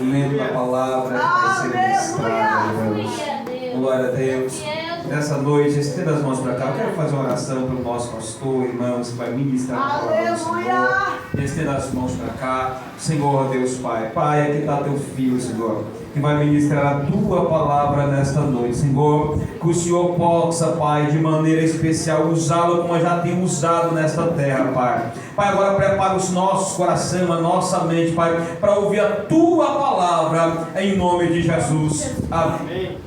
lendo a palavra que vai ser ministrada, irmãos. Glória a Deus. Nessa noite, estenda as mãos para cá. Eu quero fazer uma oração pelo nosso pastor, irmãos, que vai ministrar a palavra do Senhor. Estenda as mãos para cá. Senhor, Deus Pai. Pai, aqui está teu filho, Senhor, que vai ministrar a tua palavra nesta noite, Senhor. Que o Senhor possa, Pai, de maneira especial usá-lo como já tem usado nesta terra, Pai. Pai, agora prepara os nossos corações, a nossa mente, Pai, para ouvir a tua palavra, em nome de Jesus. Amém.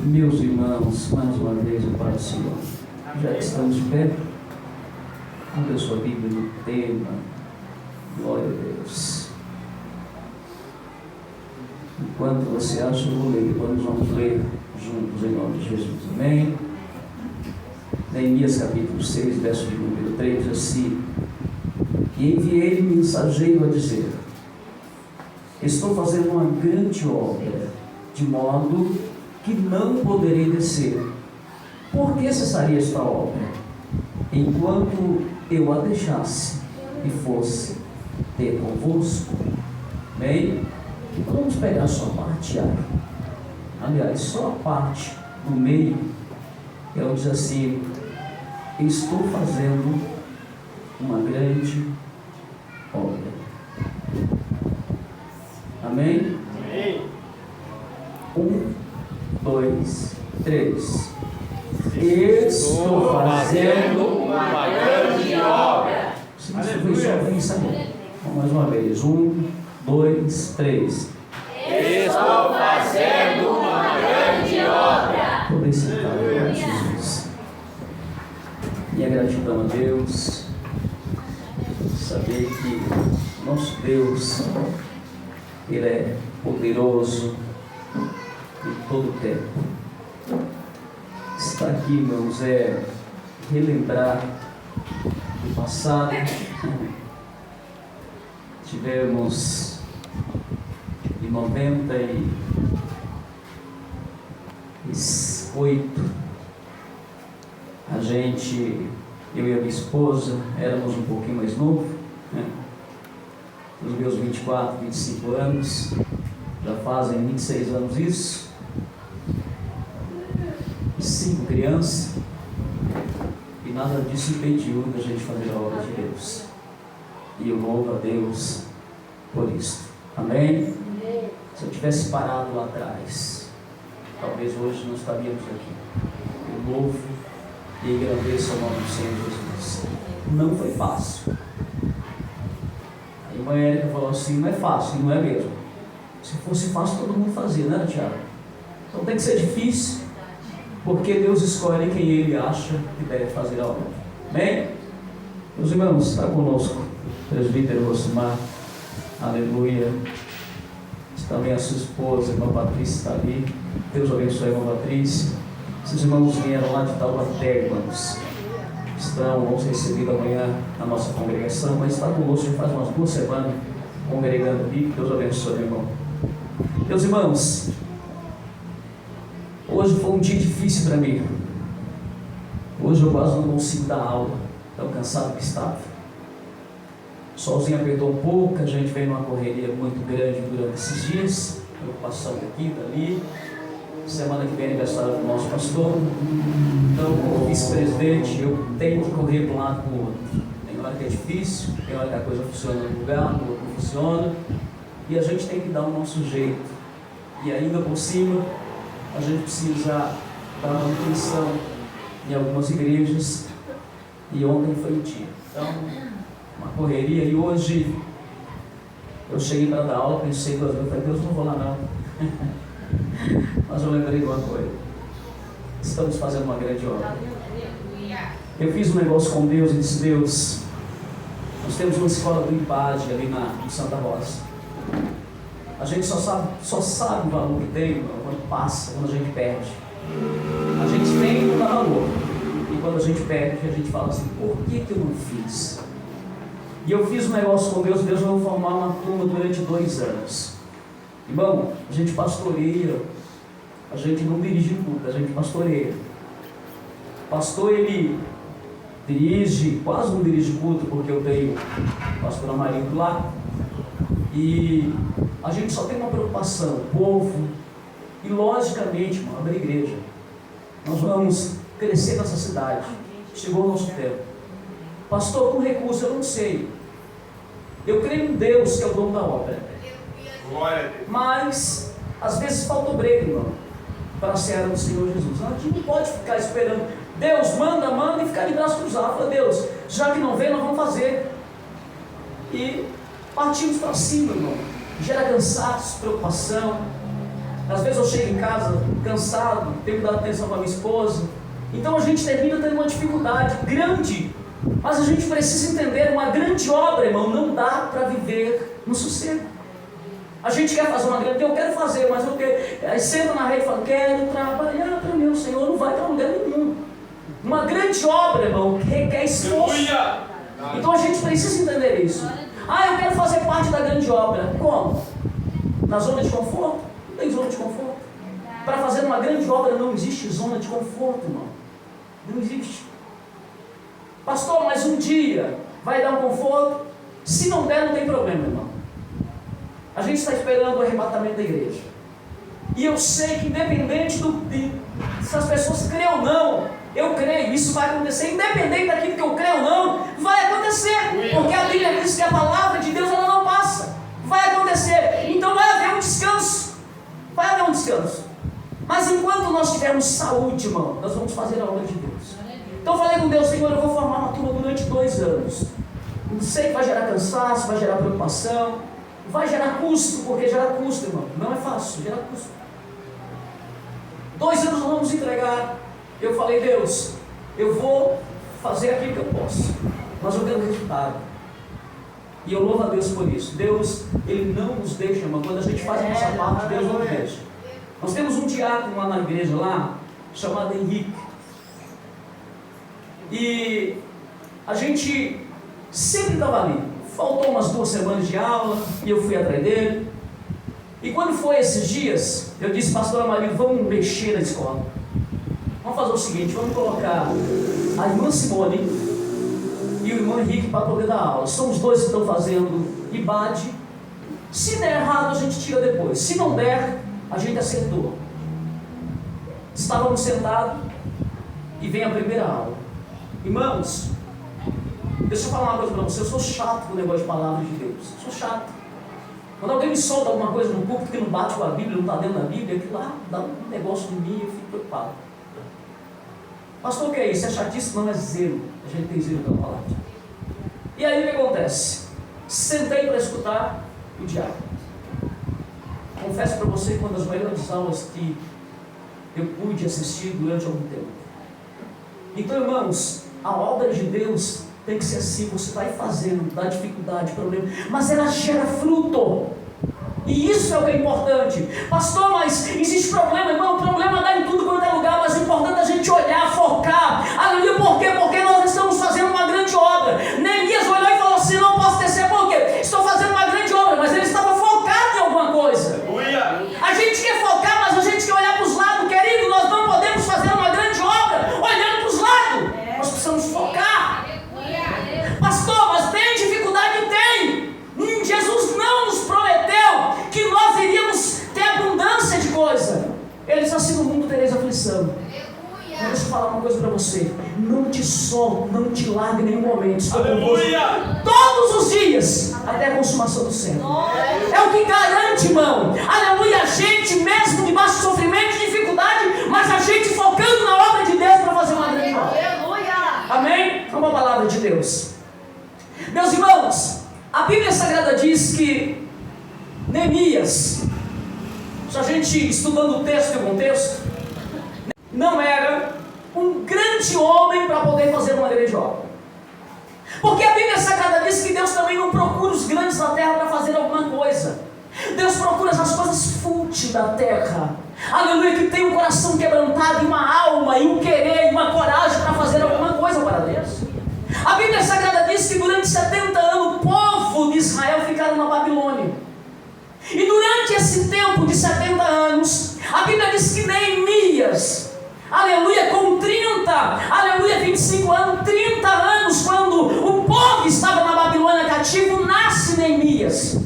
Meus irmãos, mais uma vez eu para o Senhor. Já que estamos de pé, abra a sua Bíblia no tema. Glória a Deus. Enquanto você acha, eu vou ler. Depois nós vamos ler juntos em nome de Jesus. Amém? Neemias capítulo 6, verso de número 3, diz assim: E enviei mensageiro a dizer: Estou fazendo uma grande obra, de modo que não poderei descer. Por que cessaria esta obra, enquanto eu a deixasse e fosse ter convosco? Bem, vamos pegar só a parte A. Aliás, só a parte do meio. Ela diz assim: estou fazendo uma grande obra. Amém? Amém. 1, 2, 3. Estou fazendo uma grande obra. Isso foi só para saber. Vamos mais uma vez. 1, 2, 3. Estou fazendo uma grande obra. Todo esse glória a Jesus. Minha gratidão a Deus. Saber que nosso Deus, Ele é poderoso em todo o tempo. Estar aqui, irmãos, é relembrar o passado. Tivemos em 98, eu e a minha esposa, éramos um pouquinho mais novos, né? Nos meus 24, 25 anos, já fazem 26 anos isso, 5 crianças, e nada disso impediu da gente fazer a obra de Deus. E eu louvo a Deus por isso. Amém? Se eu tivesse parado lá atrás, talvez hoje não estaríamos aqui. Eu louvo e agradeço ao nome do Senhor Jesus. Não foi fácil. A irmã Érica falou assim: não é fácil, não é mesmo. Se fosse fácil, todo mundo fazia, né, Tiago? Então tem que ser difícil, porque Deus escolhe quem Ele acha que deve fazer a obra. Amém? Meus irmãos, está conosco o presbítero Rosimar. Aleluia. Também a sua esposa, a irmã Patrícia, está ali. Deus abençoe a irmã Patrícia. Esses irmãos vieram lá de Taubaté, irmãos. Vão ser recebidos amanhã na nossa congregação, mas está conosco já faz umas 2 semanas congregando aqui. Deus abençoe, meu irmão. Meus irmãos, hoje foi um dia difícil para mim. Hoje eu quase não consigo dar aula, tão cansado que estava. O solzinho apertou um pouco, a gente veio numa correria muito grande durante esses dias, preocupação daqui, dali. Semana que vem é aniversário do nosso pastor, então como vice-presidente eu tenho que correr para um lado e para o outro. Tem hora que é difícil, tem hora que a coisa funciona num lugar, no outro não funciona, e a gente tem que dar o nosso jeito. E ainda por cima, a gente precisa dar manutenção em algumas igrejas, e ontem foi o dia. Então, uma correria, e hoje eu cheguei para dar aula, pensei 2 vezes, falei: Deus, não vou lá não. Mas eu lembrei de uma coisa: estamos fazendo uma grande obra. Eu fiz um negócio com Deus e disse: Deus, nós temos uma escola do IPAD ali em Santa Rosa. A gente só sabe o valor que tem quando passa, quando a gente perde. A gente tem e não dá valor. E quando a gente perde, a gente fala assim: por que eu não fiz? E eu fiz um negócio com Deus. Deus vai formar uma turma durante 2 anos. Irmão, a gente pastoreia, a gente não dirige tudo, a gente pastoreia. Pastor, ele quase não dirige culto, porque eu tenho o pastor Amarildo lá, e a gente só tem uma preocupação, povo, e logicamente, irmão, abrir igreja. Nós vamos crescer nessa cidade, chegou o nosso tempo. Pastor, com recurso, eu não sei. Eu creio em Deus, que é o dono da obra. Glória a Deus. Mas, às vezes falta o break, irmão, para a seara do Senhor Jesus. A gente não pode ficar esperando. Deus manda e ficar de braço cruzado. Fala, Deus, já que não vem, nós vamos fazer. E partimos para cima, irmão. Gera cansaço, preocupação. Às vezes eu chego em casa cansado, tenho que dar atenção para minha esposa. Então a gente termina tendo uma dificuldade grande. Mas a gente precisa entender, uma grande obra, irmão, não dá para viver no sossego. A gente quer fazer uma grande, eu quero fazer, mas eu quero. Aí senta na rede e fala, quero trabalhar para o meu Senhor, não vai para lugar nenhum. Uma grande obra, irmão, requer esforço. Então a gente precisa entender isso. Eu quero fazer parte da grande obra. Como? Na zona de conforto? Não tem zona de conforto. Para fazer uma grande obra não existe zona de conforto, irmão. Não existe. Pastor, mas um dia vai dar um conforto? Se não der, não tem problema, irmão. A gente está esperando o arrebatamento da igreja. E eu sei que independente se as pessoas creem ou não, eu creio, isso vai acontecer. Independente daquilo que eu creio ou não, vai acontecer. Porque a Bíblia diz que a palavra de Deus ela não passa. Vai acontecer. Então vai haver um descanso. Vai haver um descanso. Mas enquanto nós tivermos saúde, irmão, nós vamos fazer a obra de Deus. Então eu falei com Deus, Senhor, eu vou formar uma turma durante 2 anos. Não sei que vai gerar cansaço, vai gerar preocupação, vai gerar custo, porque gera custo, irmão. Não é fácil, gera custo. 2 anos nós vamos entregar. Eu falei, Deus, eu vou fazer aquilo que eu posso, mas eu quero resultado. E eu louvo a Deus por isso. Deus, Ele não nos deixa, irmão. Quando a gente faz a nossa parte, Deus não nos deixa. Nós temos um diácono lá na igreja, chamado Henrique. E a gente sempre estava ali. Faltou umas 2 semanas de aula e eu fui atrás dele. E quando foi esses dias, eu disse, pastor Amarildo, vamos mexer na escola. Vamos fazer o seguinte, vamos colocar a irmã Simone e o irmão Henrique para poder dar aula. São os 2 que estão fazendo IBAD. Se der errado, a gente tira depois. Se não der, a gente acertou. Estávamos sentados e vem a primeira aula. Irmãos, deixa eu falar uma coisa para você. Eu sou chato com o negócio de palavra de Deus. Eu sou chato. Quando alguém me solta alguma coisa no púlpito que não bate com a Bíblia, não está dentro da Bíblia, aquilo lá dá um negócio em mim e eu fico preocupado. Pastor, o que é isso? É chatice? Não, é zelo. A gente tem zelo pela palavra. E aí o que acontece? Sentei para escutar o diácono. Confesso para você que uma das melhores aulas que eu pude assistir durante algum tempo. Então, irmãos, a obra de Deus tem que ser assim. Você vai fazendo, dá dificuldade, problema, mas ela gera fruto. E isso é o que é importante. Pastor, mas existe problema, irmão. O problema dá em tudo quanto é lugar, mas é importante a gente olhar, focar. Aleluia, por quê? Porque nós estamos fazendo uma grande obra. Neemias olhou e falou assim, não posso descer, por quê? Estou fazendo uma grande obra, mas ele estava focado em alguma coisa. A gente quer focar, mas a gente quer olhar para os lados, querido. Nós não podemos fazer uma grande obra olhando para os lados. Nós precisamos focar. Pastor, mas tem dificuldade? Tem. Jesus não nos prometeu que nós iríamos ter abundância de coisa. Ele disse assim, no mundo tereis aflição. Mas deixa eu falar uma coisa para você. Não te solte, não te largue em nenhum momento. Estou convosco todos os dias, até a consumação do século. É o que garante, irmão. Aleluia, a gente mesmo debaixo de sofrimento e dificuldade, mas a gente focando na obra de Deus para fazer uma grande obra. Amém? É uma palavra de Deus. Meus irmãos, a Bíblia Sagrada diz que Neemias, se a gente estudando o texto e o contexto, não era um grande homem para poder fazer uma grande obra. Porque a Bíblia Sagrada diz que Deus também não procura os grandes da terra para fazer alguma coisa. Deus procura as coisas fúteis da terra. Aleluia, que tem um coração quebrantado e uma alma e um querer e uma coragem para fazer alguma coisa para Deus. A Bíblia Sagrada diz que durante 70 anos o povo de Israel ficaram na Babilônia. E durante esse tempo de 70 anos, a Bíblia diz que Neemias aleluia, com 30, aleluia, 25 anos, 30 anos, quando o povo estava na Babilônia cativo, nasce Neemias.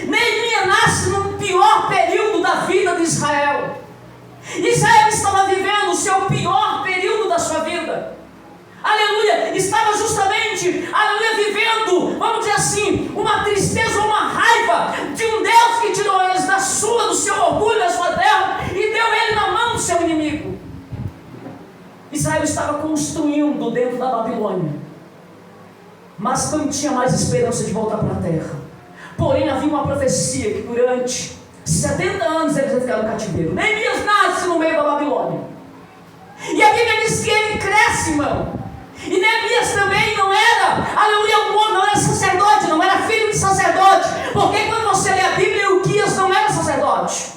Neemias nasce no pior período da vida de Israel. Israel estava vivendo o seu pior período da sua vida. Aleluia, estava justamente, aleluia, vivendo, vamos dizer assim, uma tristeza, uma raiva de um Deus que tirou eles do seu orgulho, da sua terra, e deu ele na mão do seu inimigo. Israel estava construindo dentro da Babilônia, mas não tinha mais esperança de voltar para a terra. Porém, havia uma profecia que durante 70 anos eles iam ficar no cativeiro. Neemias nasce no meio da Babilônia, e a Bíblia diz que ele cresce, irmão. E Neemias também não era, aleluia, não era sacerdote, não era filho de sacerdote, porque quando você lê a Bíblia, Ilquias não era sacerdote,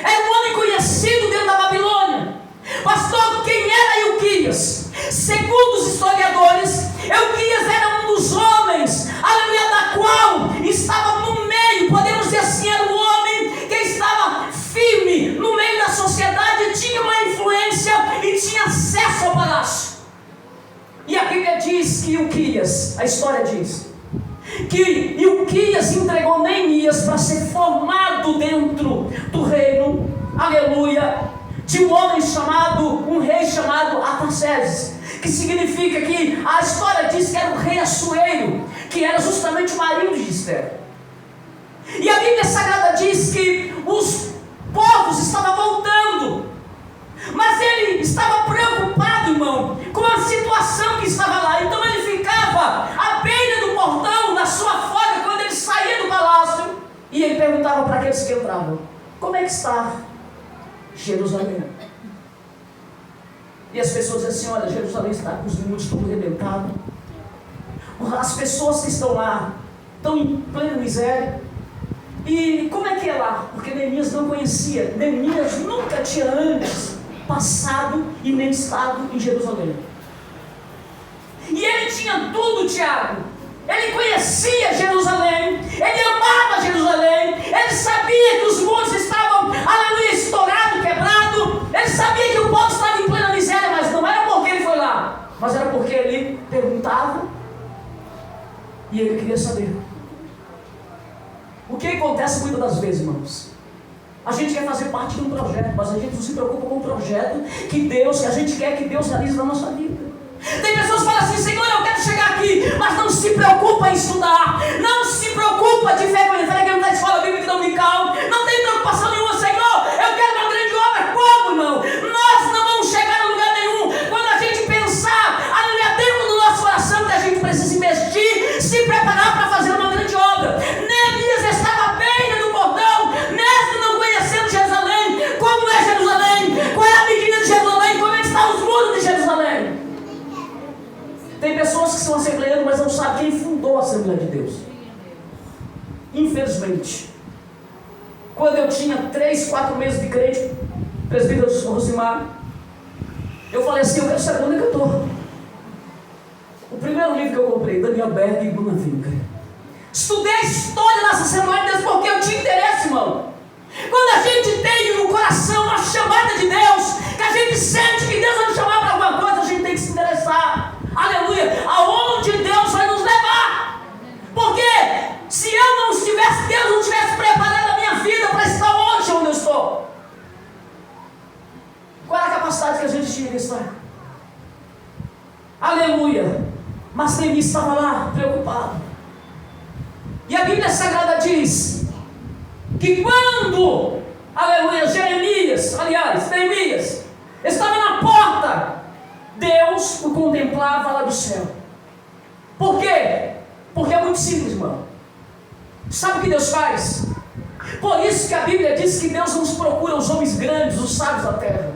era um homem conhecido dentro da Babilônia. Pastor, quem era Ilquias? Segundo os historiadores, Ilquias era um dos homens, aleluia, da qual estava no meio, podemos dizer assim, era um homem que estava firme no meio da sociedade, tinha uma influência e tinha acesso ao palácio. E a Bíblia diz que Ilquias, a história diz, que Ilquias entregou Neemias para ser formado dentro do reino, aleluia, de um homem chamado, um rei chamado Artaxerxes, que significa que a história diz que era o rei Assuero, que era justamente o marido de Esther. E a Bíblia Sagrada diz que os povos estavam voltando, mas ele estava preocupado, irmão, com a situação que estava lá. Então ele ficava à beira do portão, na sua folga, quando ele saía do palácio, e ele perguntava para aqueles que entravam: como é que está Jerusalém? E as pessoas diziam assim: olha, Jerusalém está com os muros tudo arrebentado, as pessoas que estão lá estão em plena miséria. E como é que é lá? Porque Neemias não conhecia, Neemias nunca tinha antes passado e nem estado em Jerusalém. E ele tinha tudo, Tiago. Ele conhecia Jerusalém, ele amava Jerusalém, ele sabia que os muros estavam, aleluia, estourado, quebrado, ele sabia que o povo estava em plena miséria, mas não era porque ele foi lá, mas era porque ele perguntava e ele queria saber. O que acontece muitas das vezes, irmãos? A gente quer fazer parte de um projeto, mas a gente não se preocupa com o projeto que a gente quer que Deus realize na nossa vida. Tem pessoas que falam assim: Senhor, eu quero chegar aqui, mas não se preocupa em estudar, não se preocupa de frequentar a escola bíblica dominical, não tem preocupação nenhuma. Senhor, eu quero uma grande obra. Como, irmão? Nós não vamos chegar a lugar nenhum quando a gente pensar, aleluia, dentro do nosso coração, que a gente precisa investir, se preparar para fazer uma grande obra. Neemias estava à beira do portão, mesmo não conhecendo Jerusalém. Como é Jerusalém? Qual é a medida de Jerusalém? Como é que estão os muros de Jerusalém? Tem pessoas que são assembleianos, mas não sabem quem fundou a Assembleia de Deus. Infelizmente. Quando eu tinha 3, 4 meses de crente, presbítero Rosimar, eu falei assim: eu quero saber onde é que eu estou. O primeiro livro que eu comprei, Daniel Berg e Bruna Vinca. Estudei a história dessa Assembleia de Deus porque eu tinha interesse, irmão. Quando a gente tem no coração uma chamada de Deus, que a gente sente que Deus vai nos chamar para alguma coisa, a gente tem que se interessar. Aleluia, aonde Deus vai nos levar. Porque se eu não estivesse, Deus não tivesse preparado a minha vida para estar onde eu estou, qual era a capacidade que a gente tinha de estar? Aleluia. Mas Neemias estava lá preocupado. E a Bíblia Sagrada diz que quando, aleluia, Neemias estava na porta, Deus o contemplava lá do céu. Por quê? Porque é muito simples, irmão. Sabe o que Deus faz? Por isso que a Bíblia diz que Deus nos procura os homens grandes, os sábios da terra.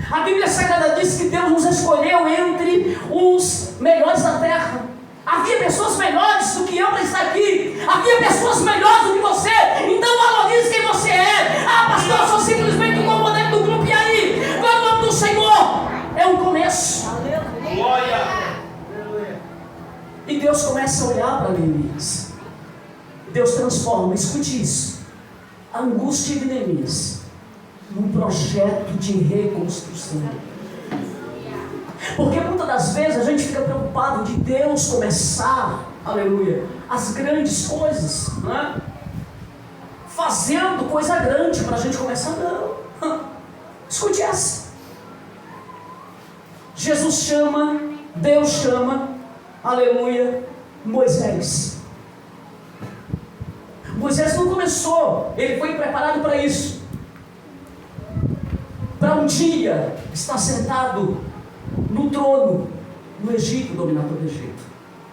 A Bíblia Sagrada diz que Deus nos escolheu entre os melhores da terra. Havia pessoas melhores do que eu para estar aqui. Havia pessoas melhores do que você. Então valorize quem você é. Ah, pastor, eu sou simplesmente um componente do grupo. E aí? Qual é o nome do Senhor? É um começo. Glória. E Deus começa a olhar para Neemias. Deus transforma, escute isso, a angústia de Neemias num projeto de reconstrução. Porque muitas das vezes a gente fica preocupado de Deus começar, aleluia, as grandes coisas, né? Fazendo coisa grande para a gente começar. Não. Escute essa. Jesus chama, Deus chama, aleluia, Moisés. Moisés não começou, ele foi preparado para isso. Para um dia estar sentado no trono no Egito, dominador do Egito.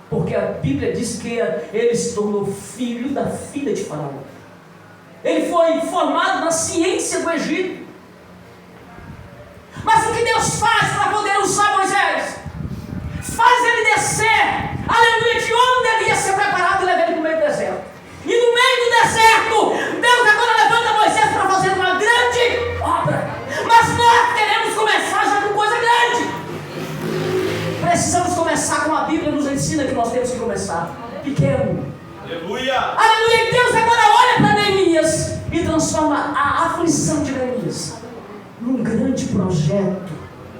Porque a Bíblia diz que ele se tornou filho da filha de Faraó. Ele foi formado na ciência do Egito. Mas o que Deus faz para poder usar Moisés? Faz ele descer, aleluia, de onde ele ia ser preparado e levar ele para o meio do deserto. E no meio do deserto, Deus agora levanta Moisés para fazer uma grande obra. Mas nós queremos começar já com coisa grande. Precisamos começar como a Bíblia nos ensina que nós temos que começar. Pequeno. Aleluia! Aleluia! E Deus agora olha para Neemias e transforma a aflição de Neemias num grande projeto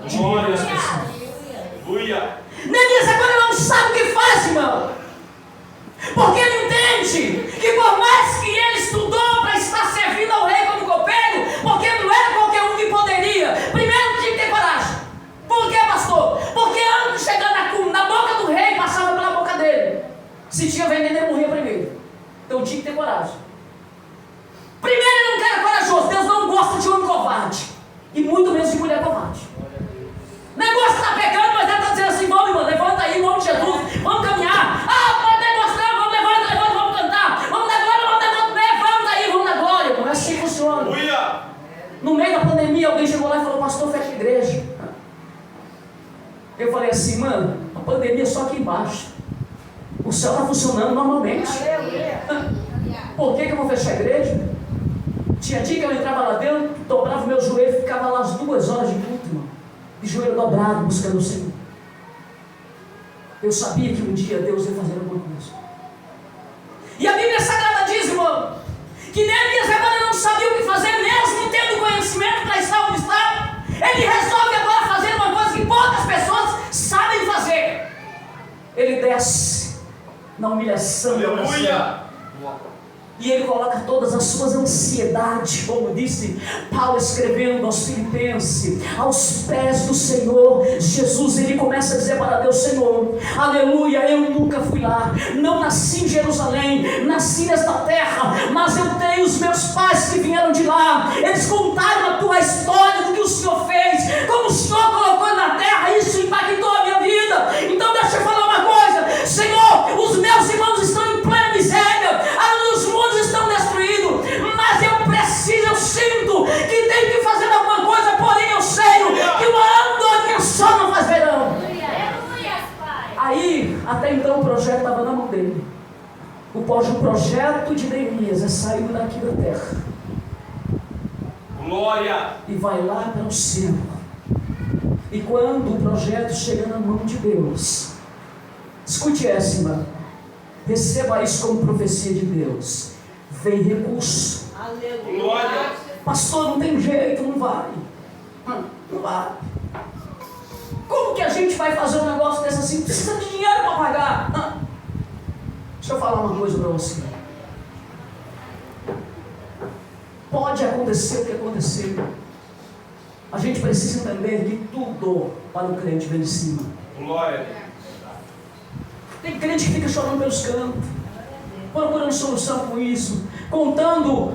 de reconstrução. Aleluia! Neemias agora não sabe o que faz, irmão. Porque ele entende que por mais que ele estudou para estar servindo ao rei como copeiro, porque não era qualquer um que poderia, primeiro tinha que ter coragem. Por quê, pastor? Porque antes de chegar na boca do rei, passava pela boca dele. Se tinha veneno, ele morria primeiro. Então tinha que ter coragem. Primeiro, ele não era corajoso. Deus não gosta de homem covarde. E muito menos de mulher covarde. O negócio está pegando, mas ele está dizendo assim: vamos, irmão, levanta aí, em nome de Jesus, vamos caminhar. Ah, negócio não, vamos, levanta, vamos cantar. Vamos dar glória, levanta aí, vamos dar glória. Não é assim que funciona. No meio da pandemia, alguém chegou lá e falou: pastor, fecha a igreja. Eu falei assim: mano, a pandemia é só aqui embaixo. O céu está funcionando normalmente. Por que eu vou fechar a igreja? Tinha dia que eu entrava lá dentro, dobrava o meu joelho e ficava lá as 2 horas de culto, irmão. De joelho dobrado, buscando o Senhor. Eu sabia que um dia Deus ia fazer alguma coisa. E a Bíblia Sagrada diz, irmão, que Neemias agora não sabia o que fazer, mesmo tendo conhecimento para estar onde está. Ele resolve agora fazer uma coisa que poucas pessoas sabem fazer. Ele desce na humilhação da oração. E ele coloca todas as suas ansiedades, como disse Paulo escrevendo aos Filipenses, aos pés do Senhor Jesus. Ele começa a dizer para Deus: Senhor, aleluia, eu nunca fui lá, não nasci em Jerusalém, nasci nesta terra, mas eu tenho os meus pais que vieram de lá. Eles contaram a tua história do que o Senhor fez, como o Senhor colocou na terra. Isso impactou a minha vida. Então deixa eu falar uma coisa: Senhor, os meus irmãos estão em plena miséria, os mundos estão destruídos, mas eu sinto que tenho que fazer alguma coisa, porém eu sei que uma andorinha só não faz verão. Aí, até então o projeto estava na mão dele. O projeto de Neemias é sair daqui da terra. Glória! E vai lá para o céu. E quando o projeto chega na mão de Deus, escute essa, irmã. Receba isso como profecia de Deus. Vem recurso. Aleluia. Glória. Pastor, não tem jeito, não vai. Não vai. Como que a gente vai fazer um negócio desse assim? Precisa de dinheiro para pagar. Deixa eu falar uma coisa para você. Pode acontecer o que aconteceu. A gente precisa entender que tudo para o crente vem de cima. Glória. Tem crente que fica chorando pelos cantos, procurando solução com isso, contando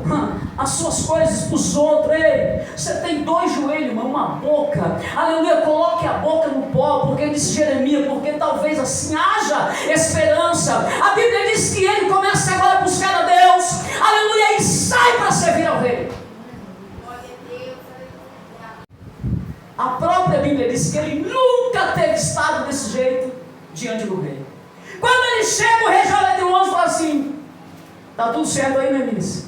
as suas coisas para os outros. Ei, você tem 2 joelhos, irmão, uma boca. Aleluia, coloque a boca no pó, porque disse Jeremias, porque talvez assim haja esperança. A Bíblia diz que ele começa agora a buscar a Deus. Aleluia, e sai para servir ao rei. A própria Bíblia diz que ele nunca teve estado desse jeito diante do rei. Quando ele chega, o rei já olha de longe e fala assim: está tudo certo aí, Neemias?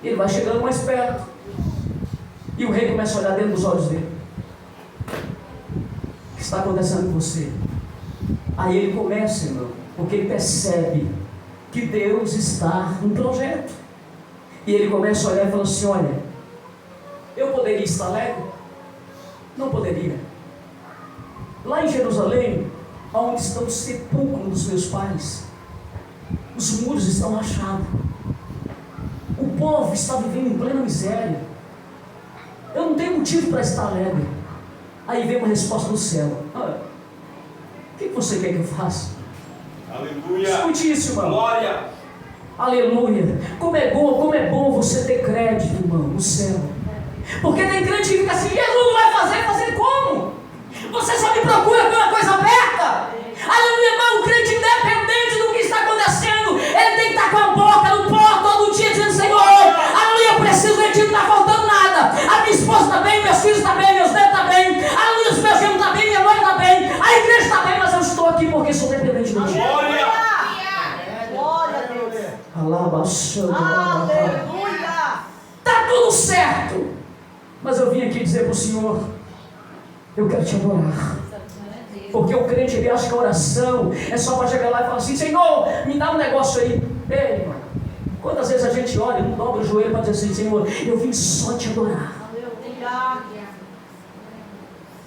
Ele vai chegando mais perto. E o rei começa a olhar dentro dos olhos dele. O que está acontecendo com você? Aí ele começa, irmão, porque ele percebe que Deus está no projeto. E ele começa a olhar e fala assim: olha, poderia estar alegre? Não poderia. Lá em Jerusalém, onde está o sepulcro dos meus pais, os muros estão rachados. O povo está vivendo em plena miséria. Eu não tenho motivo para estar alegre. Aí vem uma resposta do céu. O que você quer que eu faça? Aleluia. Escute isso, irmão. Glória. Aleluia. Como é bom você ter crédito, irmão, no céu. Porque tem crente que fica assim: Jesus não vai fazer como? Você só me procura com uma coisa aberta. Aleluia, irmão. O crente, independente do que está acontecendo, ele tem que estar com a boca no pó todo dia, dizendo: Senhor, aleluia, eu preciso de ti, não está faltando nada. A minha esposa está bem, meus filhos estão bem, meus netos estão bem, aleluia, os meus filhos estão bem, minha mãe está bem, a igreja está bem, mas eu estou aqui porque sou dependente de ti. Glória. Glória a Deus. Alabaçando. Aleluia. Está tudo certo. Mas eu vim aqui dizer para o Senhor: eu quero te adorar. Porque o crente, ele acha que a oração é só para chegar lá e falar assim: Senhor, me dá um negócio aí. Ei, irmão, quantas vezes a gente olha e não dobra o joelho para dizer assim: Senhor, eu vim só te adorar.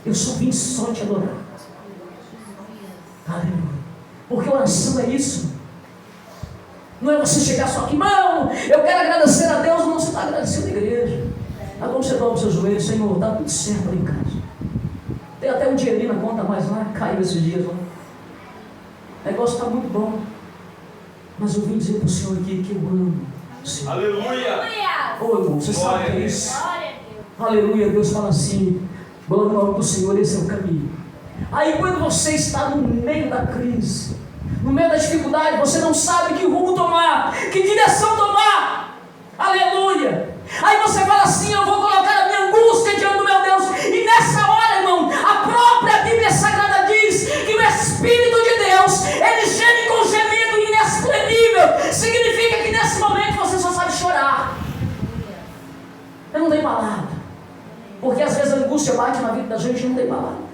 Eu só vim só te adorar. Aleluia. Porque oração é isso. Não é você chegar só aqui: irmão, eu quero agradecer a Deus. Não, você está agradecendo a igreja. Tá bom, você dobra os seus joelhos: Senhor, está tudo certo ali em casa. Tem até um dinheirinho na conta, mas lá caiu esses dias. O negócio está muito bom. Mas eu vim dizer para o Senhor aqui que eu amo o Senhor. Aleluia. Ô irmão, você sabe o que é isso? Aleluia. Deus fala assim: glória ao nome do Senhor, esse é o caminho. Aí quando você está no meio da crise, no meio da dificuldade, você não sabe que rumo tomar, que direção tomar. Aleluia. Aí você fala assim: eu vou colocar a minha angústia diante do meu Deus. E nessa hora, irmão, a própria Bíblia Sagrada diz que o Espírito de Deus, ele geme com gemido inexprimível. Significa que nesse momento você só sabe chorar. Eu não tenho palavra. Porque às vezes a angústia bate na vida da gente e não tem palavra.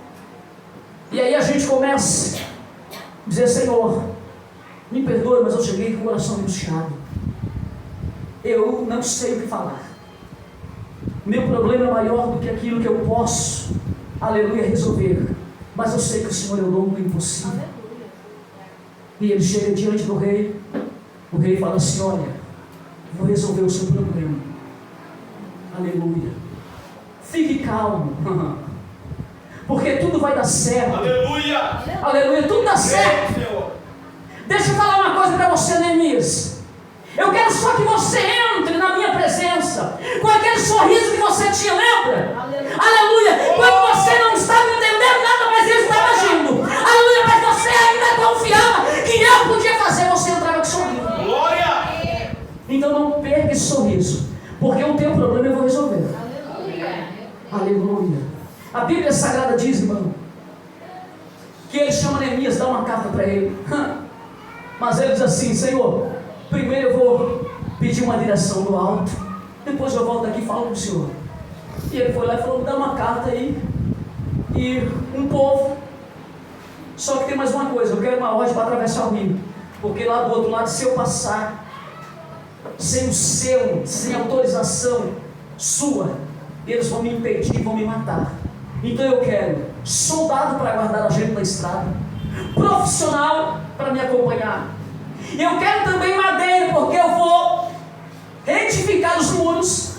E aí a gente começa a dizer: Senhor, me perdoe, mas eu cheguei com o coração angustiado. Eu não sei o que falar. Meu problema é maior do que aquilo que eu posso, aleluia, resolver. Mas eu sei que o Senhor é o dono do impossível. E ele chega diante do rei. O rei fala assim: olha, vou resolver o seu problema. Aleluia. Fique calmo. Porque tudo vai dar certo. Aleluia. Aleluia, tudo dá certo. Deixa eu falar uma coisa para você, Neemias. Eu quero só que você entre na minha presença com aquele sorriso que você tinha, lembra? Aleluia. Quando você não estava entendendo nada, mas ele estava agindo. Aleluia. Mas você ainda confiava que eu podia fazer, você entrava com sorriso. Glória. Então não perca esse sorriso, porque o teu problema eu vou resolver. Aleluia. A Bíblia Sagrada diz, irmão, que ele chama Neemias, dá uma carta para ele. Mas ele diz assim: Senhor, primeiro eu vou pedir uma direção do alto, depois eu volto aqui e falo com o Senhor. E ele foi lá e falou: dá uma carta aí, e um povo. Só que tem mais uma coisa: eu quero uma ordem para atravessar o rio, porque lá do outro lado, se eu passar sem o selo, sem autorização sua, eles vão me impedir, vão me matar. Então eu quero soldado para guardar a gente na estrada, profissional para me acompanhar. Eu quero também madeira, porque eu vou edificar os muros.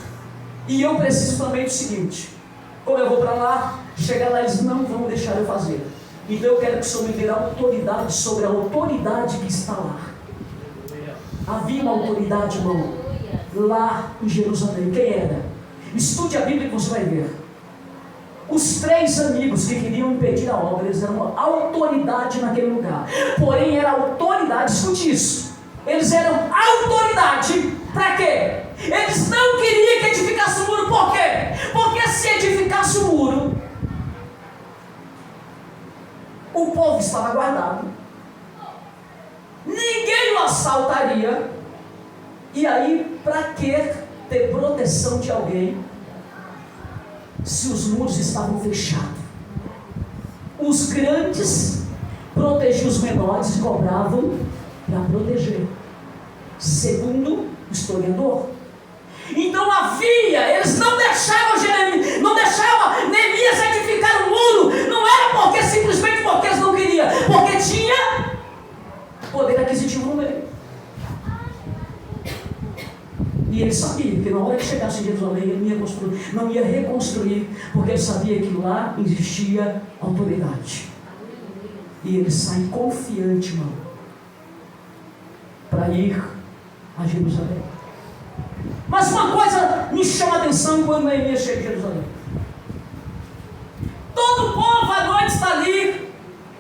E eu preciso também do seguinte: como eu vou para lá, chegar lá, eles não vão deixar eu fazer. Então eu quero que o Senhor me dê autoridade sobre a autoridade que está lá. Havia uma autoridade, irmão, lá em Jerusalém. Quem era? Estude a Bíblia que você vai ver. Os 3 amigos que queriam impedir a obra, eles eram uma autoridade naquele lugar. Porém, era autoridade, escute isso. Eles eram autoridade para quê? Eles não queriam que edificasse o muro. Por quê? Porque se edificasse o muro, o povo estava guardado, ninguém o assaltaria. E aí, para que ter proteção de alguém se os muros estavam fechados? Os grandes protegiam os menores e cobravam para proteger, segundo o historiador. Então eles não deixavam Neemias edificar o muro, não era simplesmente porque eles não queriam, porque tinha poder aquisitivo no meio. E ele sabia que na hora que chegasse em Jerusalém, ele não ia reconstruir, porque ele sabia que lá existia autoridade. E ele sai confiante, irmão, para ir a Jerusalém. Mas uma coisa me chama a atenção quando Neemias chega em Jerusalém. Todo o povo à noite está ali,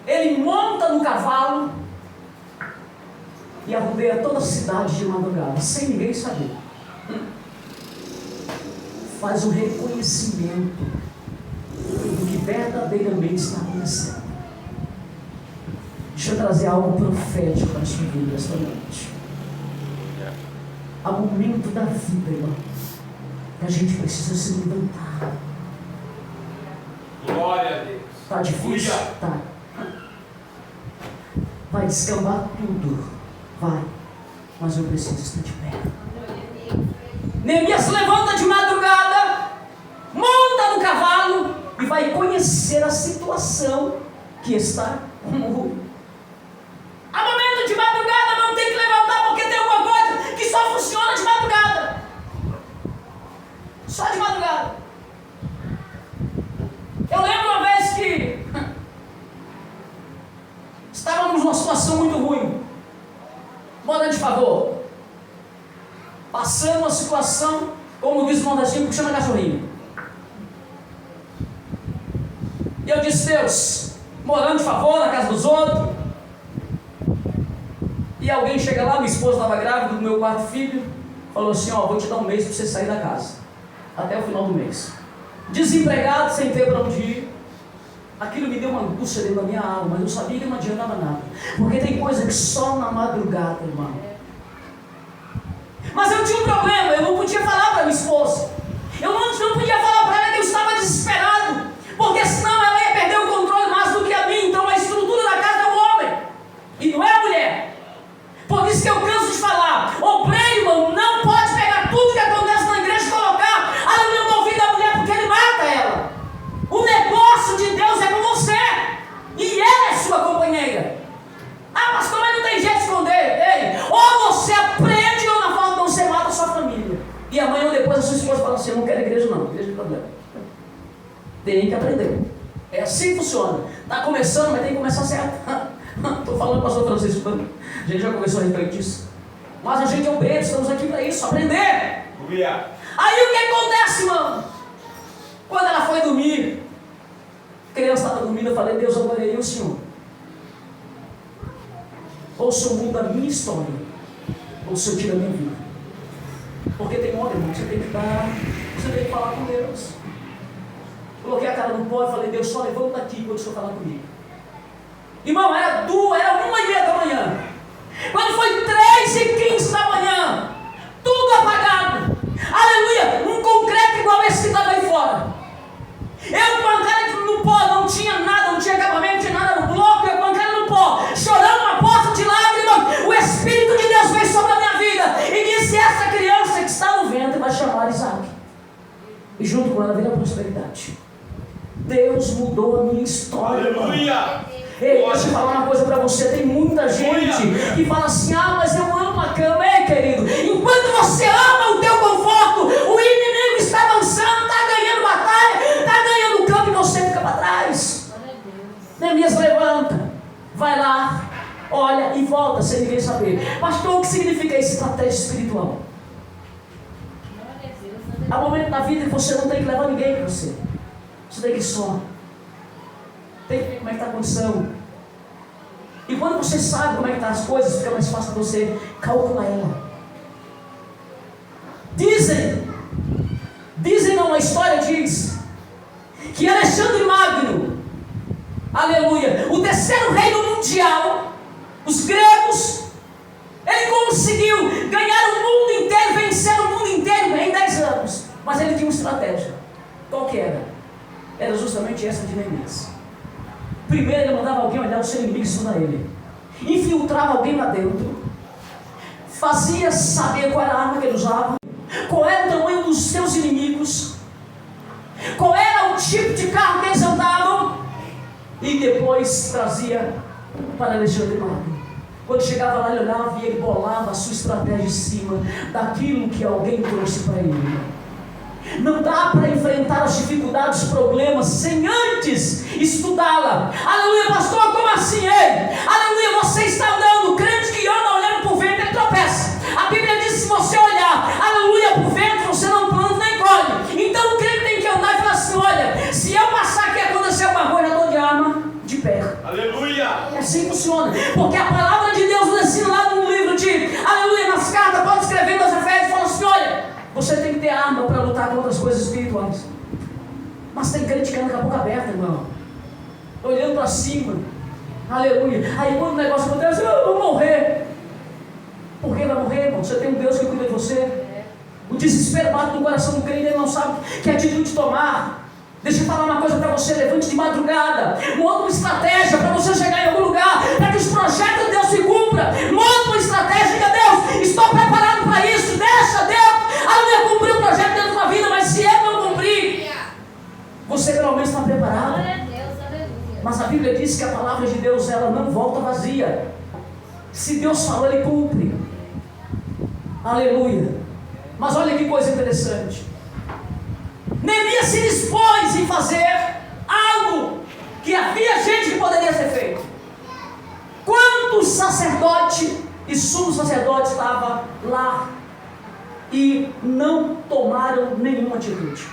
ele monta no cavalo e arrodeia toda a cidade de madrugada, sem ninguém saber. Faz um reconhecimento do que verdadeiramente está acontecendo. Deixa eu trazer algo profético para a sua vida esta noite. Há momento da vida, irmão, que a gente precisa se levantar. Glória a Deus. Está difícil? Tá. Vai descambar tudo. Vai. Mas eu preciso estar de pé. Neemias se levanta de madrugada, monta no cavalo e vai conhecer a situação que está no muro. Há momento de madrugada, não tem que levantar porque tem alguma coisa que só funciona de madrugada. Só de madrugada. Eu lembro uma vez que estávamos numa situação muito ruim, morando de favor, passando uma situação, como diz o nordestino, que chama cachorrinho. E eu disse: Deus, morando de favor na casa dos outros, e alguém chega lá, minha esposa estava grávida do meu quarto filho, falou assim: ó, vou te dar um mês para você sair da casa, até o final do mês. Desempregado, sem ter para onde ir. Aquilo me deu uma angústia dentro da minha alma, mas eu sabia que não adiantava nada, porque tem coisa que só na madrugada, irmão. Mas eu tinha um problema, eu não podia falar para minha esposa, eu não podia falar para ela que eu estava desesperado, porque senão ela ia perder o controle mais do que a mim. Então a estrutura da casa é o homem, e não é a mulher. Por isso que eu canso de falar, obreiro, irmão, não pode pegar tudo que acontece na igreja e colocar ali no ouvido da mulher, porque ele mata ela. O negócio de Deus é com você, e ela é sua companheira. Ah, pastor, mas não tem jeito de esconder. Ei, ou você aprende, ou na falta você mata a sua família. E amanhã ou depois a sua esposa fala assim: eu não quero igreja não, igreja de problema. Tem que aprender. É assim que funciona. Está começando, mas tem que começar certo. Estou falando para o pastor Francisco, a gente já conversou a respeito disso. Mas a gente é obreiro, estamos aqui para isso, aprender. Aí o que acontece, irmão? Quando ela foi dormir, a criança estava dormindo, eu falei: Deus, agora é eu, Senhor. Ou o Senhor muda a minha história, ou o Senhor tira a minha vida. Porque tem hora, irmão, que você tem que falar com Deus. Coloquei a cara no pó e falei: Deus, só levanta aqui quando o Senhor falar comigo. Irmão, era 1h30 da manhã. Quando foi 3h15 da manhã, tudo apagado. Aleluia, um concreto igual esse que estava aí fora. Eu com a cara no pó, não tinha nada, não tinha acabamento, não tinha nada no bloco, eu com a cara no pó, chorando uma poça de lágrimas. O Espírito de Deus veio sobre a minha vida e disse: essa criança que está no ventre vai chamar Isaac, e junto com ela veio a prosperidade. Deus mudou a minha história. Aleluia! Ei, deixa eu falar uma coisa para você. Tem muita gente que fala assim: ah, mas eu amo a cama. Ei, querido, enquanto você ama o teu conforto, o inimigo está avançando, está ganhando batalha, está ganhando campo, e você fica para trás. Neemias levanta, vai lá, olha e volta sem ninguém saber. Pastor, o que significa isso? Estratégia espiritual. Há momento na vida que você não tem que levar ninguém para você. Você tem que ir só. Tem que ver como é que está a condição. E quando você sabe como é que estão as coisas, fica mais fácil para você calcular ela. Dizem não, a história diz que Alexandre Magno, aleluia, o terceiro reino mundial, os gregos, ele conseguiu ganhar o mundo inteiro, vencer o mundo inteiro em 10 anos. Mas ele tinha uma estratégia. Qual que era? Era justamente essa de Neemias. Primeiro ele mandava alguém olhar o seu inimigo e estudar ele. Infiltrava alguém lá dentro. Fazia saber qual era a arma que ele usava. qual era o tamanho dos seus inimigos, qual era o tipo de carro que eles andavam, e depois trazia para Alexandre Magno. Quando chegava lá, ele olhava e ele bolava a sua estratégia em cima daquilo que alguém trouxe para ele. Não dá para enfrentar as dificuldades, os problemas, sem antes estudá-la. Aleluia, pastor, como assim? Ei, aleluia, você está andando, crente que anda olhando para o vento, ele tropeça. A Bíblia diz que se você olhar, aleluia, para o vento, você não planta nem colhe. Então o crente tem que andar e falar assim: olha, se eu passar aqui e acontecer alguma coisa, eu estou de arma de pé. Aleluia. É assim que funciona, porque a palavra de Deus nos ensina lá no livro de, aleluia, nas cartas, pode escrever nas Efésios, fala assim: olha, você tem que ter arma para lutar contra as coisas espirituais. Mas tem crente que anda com a boca aberta, irmão, olhando para cima, aleluia. Aí quando o negócio acontece, eu vou morrer. Por que vai morrer, irmão? Você tem um Deus que cuida de você. O desespero bate no coração do crente, ele não sabe que atitude tomar. Deixa eu falar uma coisa para você: levante de madrugada, monta uma estratégia para você chegar em algum lugar, para que os projetos de Deus se cumpram. Monta uma estratégia, diga: Deus, estou preparado para isso. Deixa Deus, aleluia, cumprir o projeto dentro da vida, mas se eu não cumprir, você pelo menos está preparado. Mas a Bíblia diz que a palavra de Deus, ela não volta vazia. Se Deus falou, ele cumpre. Aleluia. Mas olha que coisa interessante, Neemias se dispôs em fazer algo que havia gente que poderia ser feito. Quantos sacerdotes e sumos sacerdotes estavam lá e não tomaram nenhuma atitude?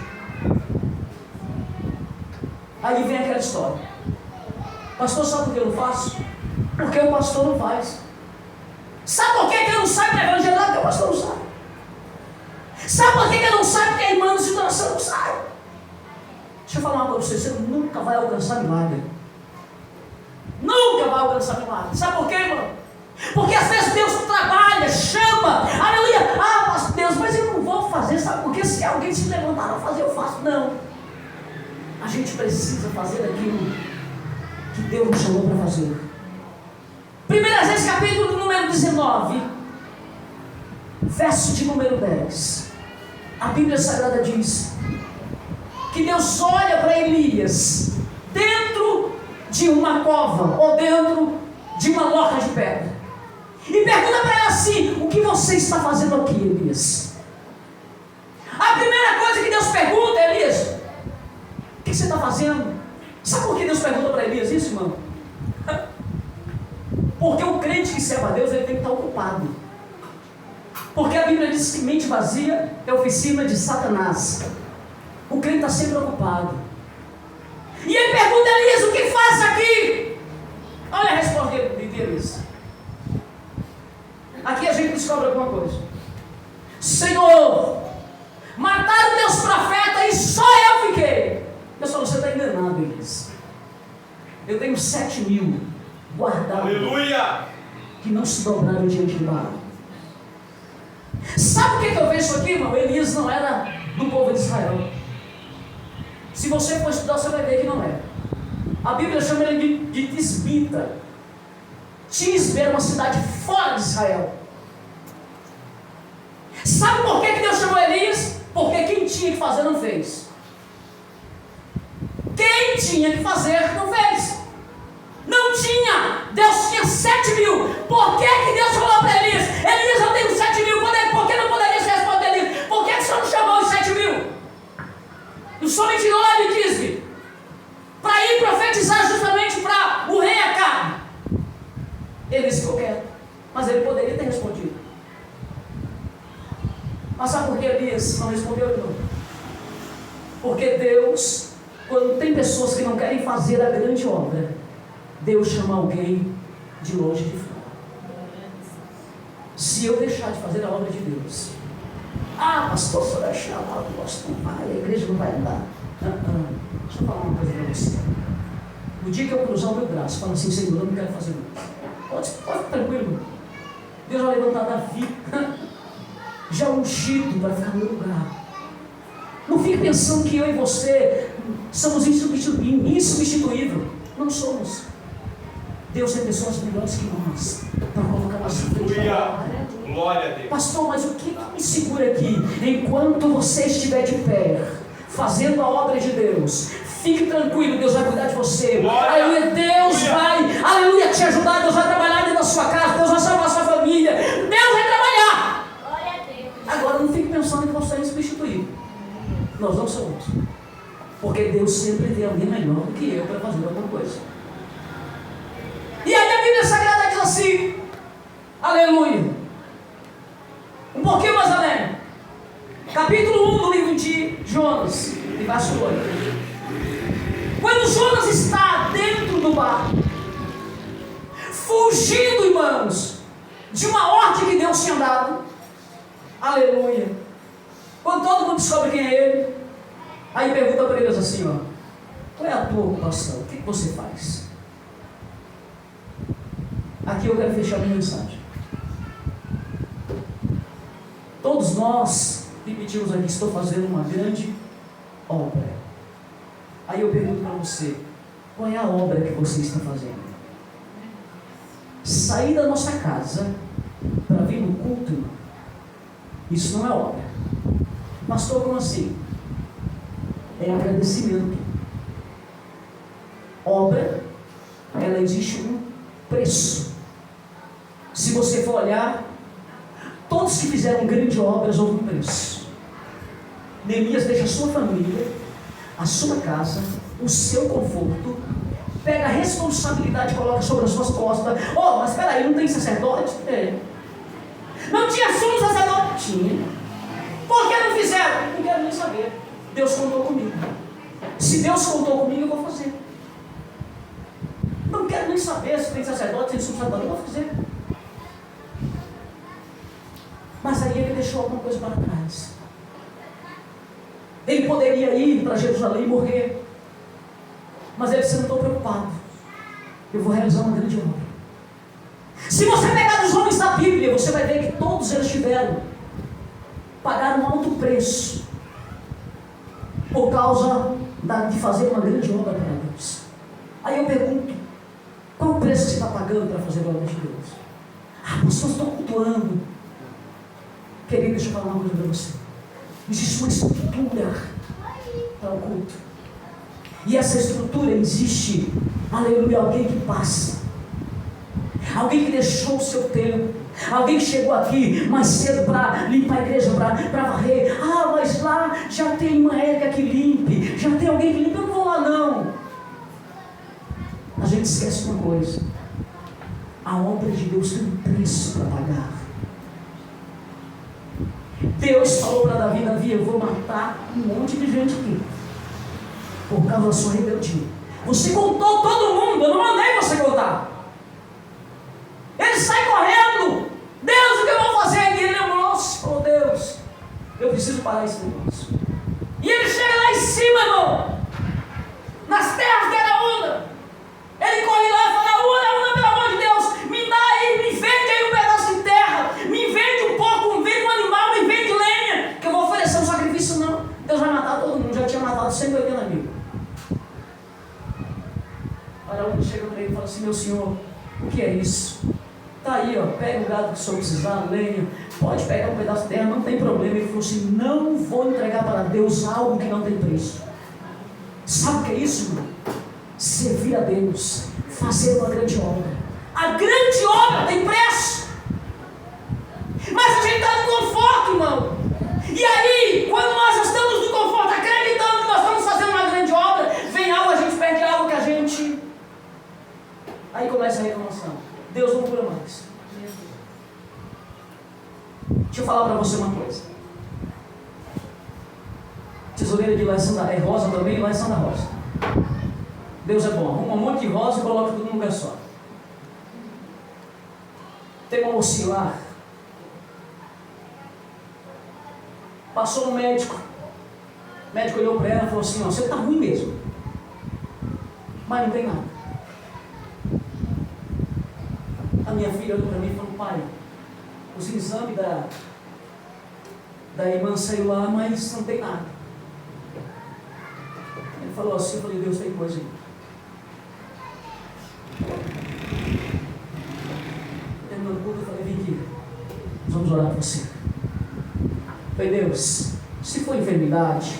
Aí vem aquela história: pastor, sabe por que eu não faço? Porque o pastor não faz. Sabe por que eu não saio para evangelizar? Porque o pastor não sai. Sabe por que eu não saio? Porque a irmã do situação não sai. Deixa eu falar uma coisa para você: você nunca vai alcançar milagre. Nunca vai alcançar milagre. Sabe por quê, irmão? Porque às vezes Deus trabalha, chama, aleluia. Ah, pastor Deus, mas eu não vou fazer. Sabe por quê? Se alguém se levantar a fazer, eu faço. Não. A gente precisa fazer aquilo que Deus nos chamou para fazer. 1 Reis capítulo número 19, verso de número 10. A Bíblia Sagrada diz que Deus olha para Elias dentro de uma cova ou dentro de uma loca de pedra e pergunta para ele assim: o que você está fazendo aqui, Elias? A primeira coisa que Deus pergunta: Elias, o que você está fazendo? Sabe por que Deus pergunta para Elias isso, irmão? Porque o crente que serve a Deus, ele tem que estar ocupado. Porque a Bíblia diz que mente vazia é oficina de Satanás. O crente está sempre ocupado. E ele pergunta a Elias: o que faz aqui? Olha a resposta de Elias. Aqui a gente descobre alguma coisa. Senhor, mataram teus profetas e só eu fiquei. Deus falou: você está enganado, Elias. Eu tenho 7.000 guardados. Aleluia. Que não se dobraram diante de Baal. Sabe o que eu vejo aqui, irmão? Elias não era do povo de Israel. Se você for estudar, você vai ver que não é. A Bíblia chama ele de Tisbita. Tisbe era uma cidade fora de Israel. Sabe por que Deus chamou Elias? Porque quem tinha que fazer não fez. Quem tinha que fazer não fez. Não tinha. Deus tinha 7.000. Por que Deus falou para Elias: Elias, eu tenho 7.000. Por que não poderia se responder Elias? Por que o Senhor não chamou os 7.000? O Senhor me tirou lá de Tisbe para ir profetizar justamente para o rei Acabe. Elias ficou quieto, mas ele poderia ter respondido. Mas sabe por que Elias não respondeu, não? Porque Deus, quando tem pessoas que não querem fazer a grande obra, Deus chama alguém de longe de fora. Se eu deixar de fazer a obra de Deus, pastor, se eu deixar lá, o pastor não vai, a igreja não vai andar. Deixa eu falar uma coisa para você. No dia que eu cruzar o meu braço, fala assim: Senhor, eu não quero fazer mais. Pode ficar tranquilo. Deus vai levantar Davi, já ungido para ficar no meu lugar. Não fique pensando que eu e você somos insubstituíveis. Não somos. Deus tem pessoas melhores que nós para colocar nossa frente. Glória a Deus. Pastor, mas o que me segura aqui? Enquanto você estiver de pé, fazendo a obra de Deus, fique tranquilo, Deus vai cuidar de você. Glória. Aleluia, Deus vai, aleluia, te ajudar, Deus vai trabalhar dentro da sua casa, Deus vai salvar a sua família, Deus vai trabalhar. Glória a Deus. Agora não fique pensando que você é substituído. Nós não somos. Porque Deus sempre tem alguém melhor do que eu para fazer alguma coisa. E aí a Bíblia Sagrada diz assim, aleluia, um pouquinho mais além, capítulo 1 do livro de Jonas, e verso 8. Quando Jonas está dentro do barco, fugindo, irmãos, de uma ordem que Deus tinha dado, aleluia, quando todo mundo descobre quem é ele, aí pergunta para eles assim, ó, qual é a tua ocupação? O que você faz? Aqui eu quero fechar minha mensagem. Todos nós repetimos aqui, estou fazendo uma grande obra. Aí eu pergunto para você, qual é a obra que você está fazendo? Sair da nossa casa para vir no culto, irmão, isso não é obra. Pastor, como assim? É agradecimento. Obra, ela existe um preço. Se você for olhar, todos que fizeram grandes obras houve um preço. Neemias deixa a sua família, a sua casa, o seu conforto, pega a responsabilidade e coloca sobre as suas costas. Oh, mas espera aí, não tem sacerdote? É. Não tinha sumo sacerdote? Tinha. Por que não fizeram? Não quero nem saber. Deus contou comigo. Se Deus contou comigo, eu vou fazer. Não quero nem saber se tem sacerdote, se tem sumo sacerdote, eu vou fazer. Mas aí ele deixou alguma coisa para trás. Ele poderia ir para Jerusalém e morrer. Mas ele disse, não estou preocupado. Eu vou realizar uma grande obra. Se você pegar os homens da Bíblia, você vai ver que todos eles pagaram um alto preço por causa de fazer uma grande obra para Deus. Aí eu pergunto, qual o preço que você está pagando para fazer a obra de Deus? Ah, pastor, estou cultuando. Querido, deixa eu falar uma coisa para você. Existe uma estrutura para o culto. E essa estrutura existe, aleluia, alguém que passa. Alguém que deixou o seu tempo. Alguém que chegou aqui mais cedo para limpar a igreja, para varrer. Ah, mas lá já tem uma Érica que limpe. Já tem alguém que limpe. Eu não vou lá não. A gente esquece uma coisa. A obra de Deus tem um preço para pagar. Deus falou para Davi, Davi, eu vou matar um monte de gente aqui, por causa da sua rebeldia. Você contou todo mundo, eu não mandei você contar. Ele sai correndo. Deus, o que eu vou fazer? E ele lembrou-se, oh Deus, eu preciso parar esse negócio. E ele chega lá em cima, irmão, nas terras de Araúna. Ele corre lá e fala, Una, pelo amor de Deus, me dá aí, me vende aí um pedaço de terra, me vende um porco, me vende um animal, me vende lenha, que eu vou oferecer um sacrifício. Não, Deus vai matar todo mundo. Já tinha matado 180 mil. Araúna chega para ele e fala assim, meu senhor, o que é isso? Está aí, ó, pega o gado que o senhor precisar, lenha, pode pegar um pedaço de terra, não tem problema. Ele falou assim, não vou entregar para Deus algo que não tem preço. Sabe o que é isso, irmão? Servir a Deus, fazer uma grande obra. A grande obra tem preço. Mas a gente está no conforto, irmão. E aí, quando nós estamos no conforto, acreditando que nós estamos fazendo uma grande obra, vem algo, a gente perde algo que a gente... Aí começa a reclamação. Deus não cura mais. Deixa eu falar para você uma coisa. Tesoureira de lá é rosa também, lá em Santa Rosa. Deus é bom. Arruma um monte de rosa e coloca tudo num lugar só. Tem uma mocinha lá. Passou no médico. O médico olhou para ela e falou assim, não, você está ruim mesmo. Mas não tem nada. A minha filha olhou para mim e falou, pai, os exames da irmã saiu lá, mas não tem nada. Ele falou assim, eu falei, Deus, tem coisa aí. Terminando o culto, eu falei, vem aqui. Nós vamos orar por você. Pai Deus, se for enfermidade,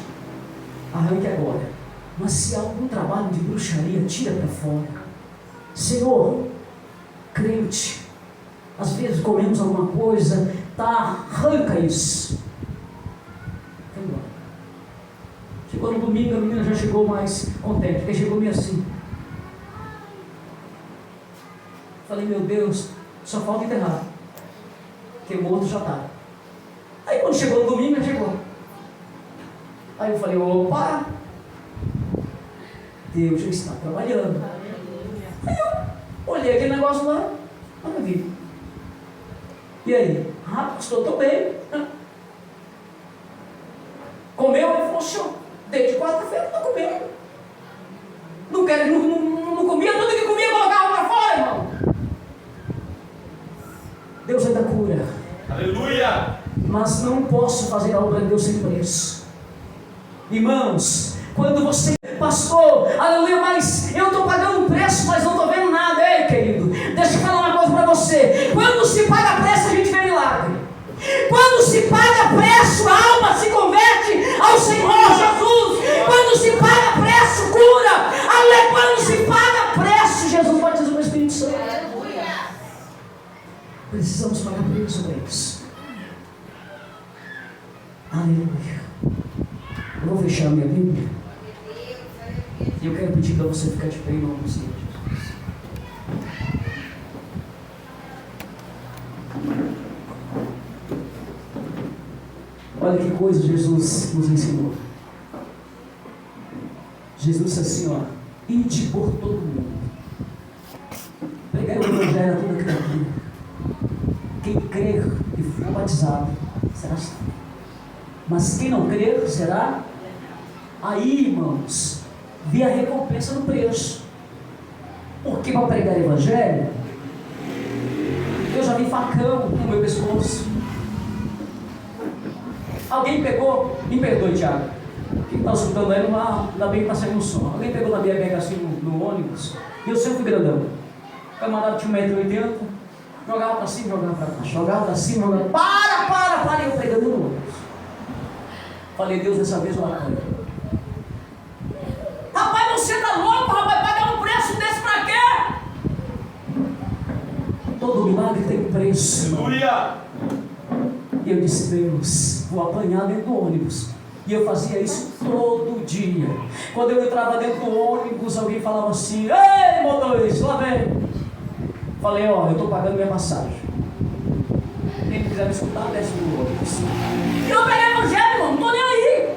arranque agora. Mas se há algum trabalho de bruxaria, tira para fora. Senhor, crente, às vezes comemos alguma coisa, tá, arranca isso. Vai embora. Chegou no domingo, a menina já chegou mais contente, porque chegou meio assim. Falei, meu Deus, só falta enterrar, porque morto já está. Aí quando chegou no domingo, ela chegou. Aí eu falei, opa, Deus já está trabalhando. Aí eu olhei aquele negócio lá, olha vi. E aí? Ah, pastor, estou bem. Comeu? Ele falou, senhor, desde quarta-feira não estou comendo. Não quero, não comia, tudo que comia colocava para fora, irmão. Deus é da cura. Aleluia! Mas não posso fazer a obra de Deus sem preço. Irmãos, quando você, pastor, aleluia, mas eu estou pagando um preço, mas não estou vendo nada. Ei, querido, deixa eu falar uma coisa para você. Quando se paga preço, a gente vê milagre. Quando se paga preço, a alma se converte ao Senhor Jesus. Quando se paga preço, cura. Aleluia, quando se paga preço, Jesus batiza o Espírito Santo. Precisamos pagar preço para isso. Aleluia. Eu vou fechar a minha Bíblia. E eu quero pedir para você ficar de pé em nome do Senhor Jesus. Olha que coisa Jesus nos ensinou. Jesus disse assim, ó, ide por todo mundo. Pregai o Evangelho a toda criatura. Quem crer e for batizado será salvo. Mas quem não crer será. Aí, irmãos, vi a recompensa do preço. Porque para pregar o Evangelho, eu já vi facão no meu pescoço. Alguém pegou, me perdoe, Thiago, quem está escutando aí, ainda bem que está saindo um som. Alguém pegou na minha pega assim no ônibus, e eu sempre fui grandão. O camarada tinha 1,80 m, jogava para cima, jogava para baixo, jogava para cima, jogava para, e eu pegando no ônibus. Falei, Deus, dessa vez eu apoio. Rapaz, você tá louco, rapaz, pagar um preço desse pra quê? Todo milagre tem um preço. Aleluia! E eu disse, Deus, vou apanhar dentro do ônibus. E eu fazia isso todo dia. Quando eu entrava dentro do ônibus, alguém falava assim, ei, motorista, lá vem. Falei, ó, eu estou pagando minha passagem. Quem quiser me escutar, desce do ônibus. E eu peguei o Evangelho, irmão, não estou nem aí.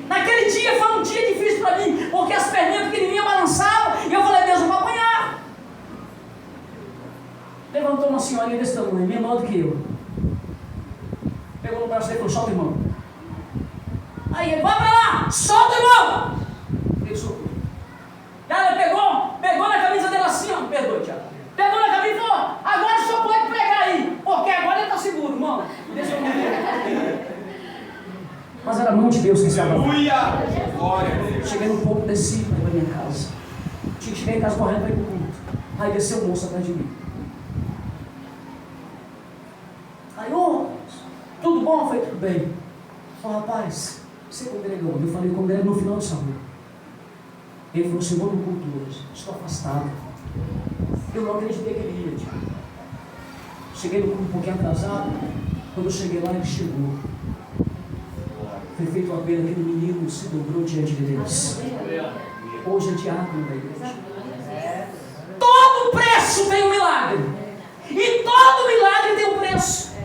Naquele dia foi um dia difícil para mim, porque as perninhas pequenininhas balançavam, e eu falei, Deus, eu vou apanhar. Levantou uma senhorinha desse tamanho, menor do que eu. Pegou no braço dele e falou, solta, irmão. Aí ele, vai pra lá, solta, irmão. Ele soltou. E ela pegou na camisa dele assim, ó, perdoe, Tiago. Pegou na camisa e falou, agora só pode pregar aí, porque agora ele está seguro, irmão. Deixa eu ver. Mas era a mão de Deus que estava lá. Aleluia! Glória! Cheguei no ponto, desci para minha casa. Cheguei em casa correndo para ir para o culto. Aí desceu o moço atrás de mim. Aí, tudo bom? Eu falei, tudo bem. Falei, rapaz, você congregou onde? Eu falei, congrego no final de semana. Ele falou, você vou no culto hoje, estou afastado. Eu não acreditei que ele ia, Tiago. Cheguei no culto um pouquinho atrasado. Quando eu cheguei lá, ele chegou. Foi feito uma pena, aquele menino se dobrou diante de Deus. Hoje é diácono da igreja. Todo preço tem um milagre. E todo milagre tem um preço.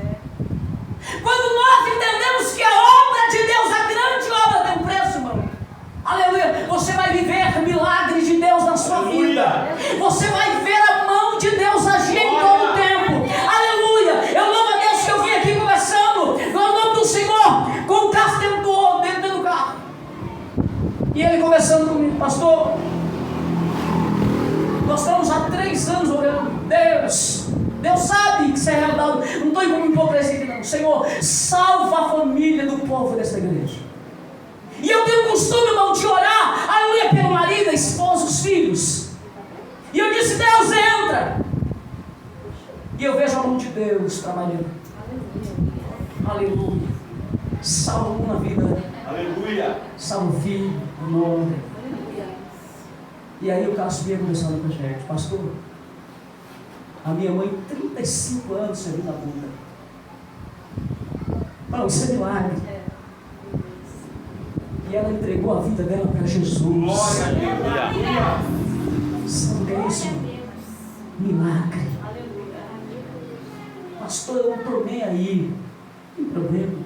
Quando nós entendemos que a obra de Deus, a grande obra, tem um preço, irmão. Aleluia. Você vai viver milagres de Deus na sua vida. Você vai ver a mão de Deus agir em todo o tempo. Aleluia. Eu louvo a Deus que eu vim aqui conversando no nome do Senhor, com o carro dentro do carro. E ele conversando comigo, pastor, nós estamos há 3 anos orando. Deus sabe que isso é realidade. Não estou em hipocrisia aqui não. Senhor, salva a família do povo dessa igreja. E eu tenho o costume, irmão, de orar, aleluia, pelo marido, a esposa, os filhos. E eu disse, Deus, entra. E eu vejo a mão de Deus trabalhando. Aleluia. Salva uma vida. Aleluia. Salva o filho, o nome. E aí o Cássio vinha conversando com a gente. Pastor, a minha mãe, 35 anos, serviu na bunda. Não, isso é milagre. E ela entregou a vida dela para Jesus. Glória a Deus. Sabe o que é isso? Milagre. Pastor, eu não estou nem aí. Não tem problema.